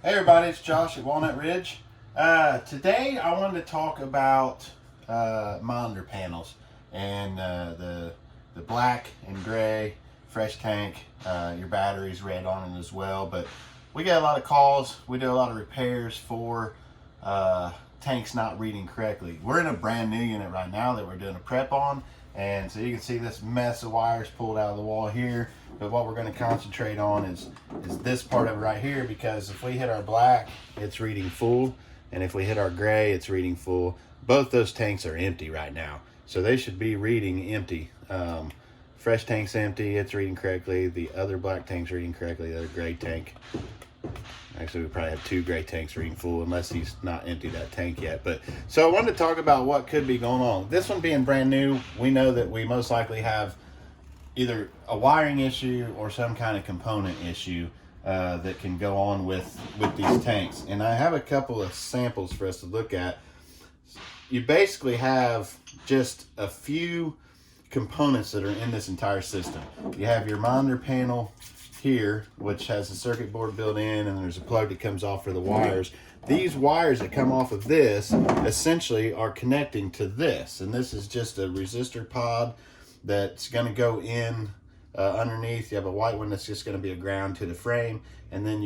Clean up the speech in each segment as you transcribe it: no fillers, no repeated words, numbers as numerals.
Hey everybody, it's Josh at Walnut Ridge. Today I wanted to talk about monitor panels and the black and gray fresh tank. Your battery's red on it as well, but we get a lot of calls. We do a lot of repairs for tanks not reading correctly. We're in a brand new unit right now that we're doing a prep on, and so you can see this mess of wires pulled out of the wall here. But what we're going to concentrate on is this part of it right here, because if we hit our black, it's reading full, and if we hit our gray, it's reading full. Both those tanks are empty right now, so they should be reading empty. Fresh tank's empty, it's reading correctly. The other black tank's reading correctly. The other gray tank, actually we probably have two gray tanks reading full, unless he's not emptied that tank yet. But so I wanted to talk about what could be going on. This one being brand new, we know that we most likely have either a wiring issue or some kind of component issue that can go on with these tanks. And I have a couple of samples for us to look at. You basically have just a few components that are in this entire system. You have your monitor panel here, which has a circuit board built in, and there's a plug that comes off for the wires. These wires that come off of this essentially are connecting to this, and this is just a resistor pod that's going to go in underneath. You have a white one that's just going to be a ground to the frame, and then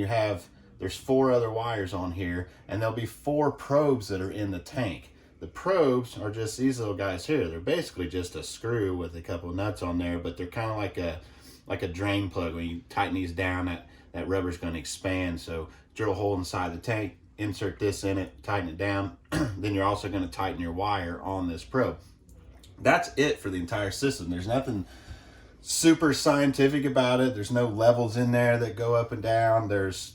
there's four other wires on here, and there'll be four probes that are in the tank. The probes are just these little guys here. They're basically just a screw with a couple of nuts on there, but they're kind of like a drain plug. When you tighten these down, that rubber's going to expand. So drill a hole inside the tank, insert this in it, tighten it down. Then you're also going to tighten your wire on this probe. That's it for the entire system. There's nothing super scientific about it. There's no levels in there that go up and down. There's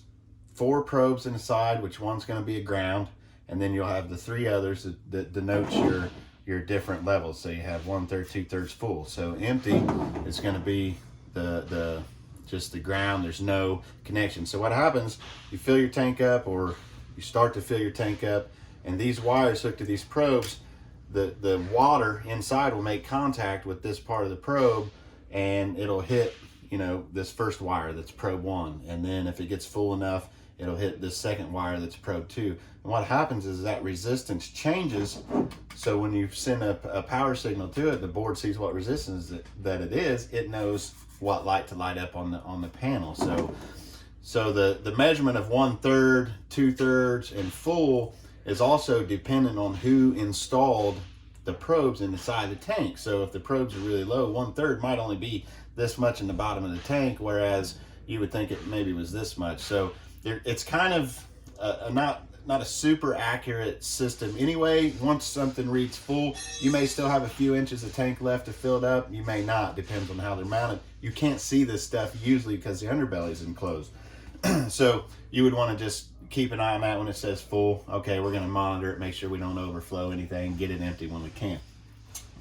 four probes in the side, which one's going to be a ground, and then you'll have the three others that denotes your different levels. So you have 1/3, 2/3 full. So empty is going to be the just the ground. There's no connection. So what happens, you fill your tank up, or you start to fill your tank up, and these wires hooked to these probes, the water inside will make contact with this part of the probe, and it'll hit this first wire that's probe 1, and then if it gets full enough, it'll hit this second wire that's probe 2. And what happens is that resistance changes. So when you send a power signal to it, the board sees what resistance that it is. It knows what light to light up on the panel. So the measurement of 1/3, 2/3, and full is also dependent on who installed the probes in the side of the tank. So if the probes are really low, 1/3 might only be this much in the bottom of the tank, whereas you would think it maybe was this much. So it's kind of not a super accurate system anyway. Once something reads full, you may still have a few inches of tank left to fill it up. You may not, depends on how they're mounted. You can't see this stuff usually because the underbelly is enclosed. So you would want to just keep an eye on that when it says full. Okay, we're going to monitor it, make sure we don't overflow anything, get it empty when we can.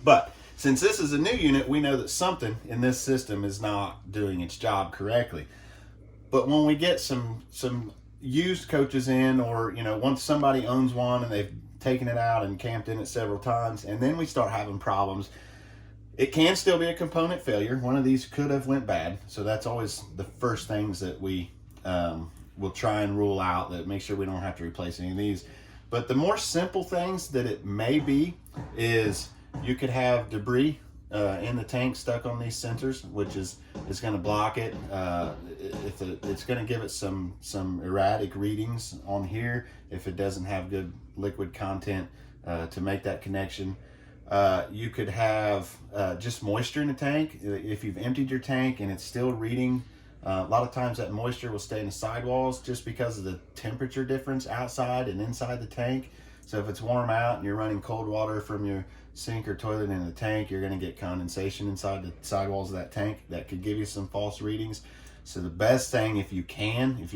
But since this is a new unit, we know that something in this system is not doing its job correctly. But when we get some used coaches in, or once somebody owns one and they've taken it out and camped in it several times, and then we start having problems, it can still be a component failure. One of these could have went bad. So that's always the first things that we will try and rule out, that make sure we don't have to replace any of these. But the more simple things that it may be is you could have debris in the tank stuck on these sensors, which is going to block it. It's going to give it some erratic readings on here if it doesn't have good liquid content to make that connection. You could have just moisture in the tank. If you've emptied your tank and it's still reading, a lot of times that moisture will stay in the sidewalls just because of the temperature difference outside and inside the tank. So if it's warm out and you're running cold water from your sink or toilet in the tank, you're going to get condensation inside the sidewalls of that tank. That could give you some false readings. So the best thing, if you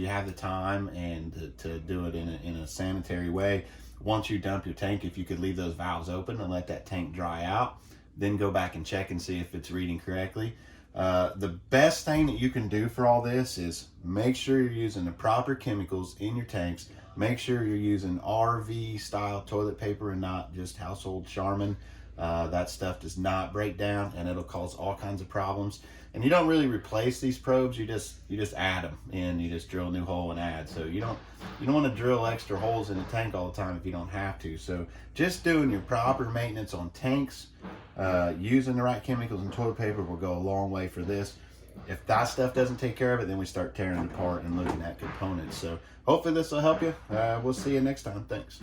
have the time and to do it in a sanitary way, once you dump your tank, if you could leave those valves open and let that tank dry out, then go back and check and see if it's reading correctly. The best thing that you can do for all this is make sure you're using the proper chemicals in your tanks. Make sure you're using RV style toilet paper and not just household Charmin. That stuff does not break down, and it'll cause all kinds of problems. And you don't really replace these probes, you just add them in. You just drill a new hole and add. So you don't want to drill extra holes in the tank all the time if you don't have to. So just doing your proper maintenance on tanks, using the right chemicals and toilet paper will go a long way for this. If that stuff doesn't take care of it, then we start tearing it apart and looking at components. So hopefully this will help you. We'll see you next time. Thanks.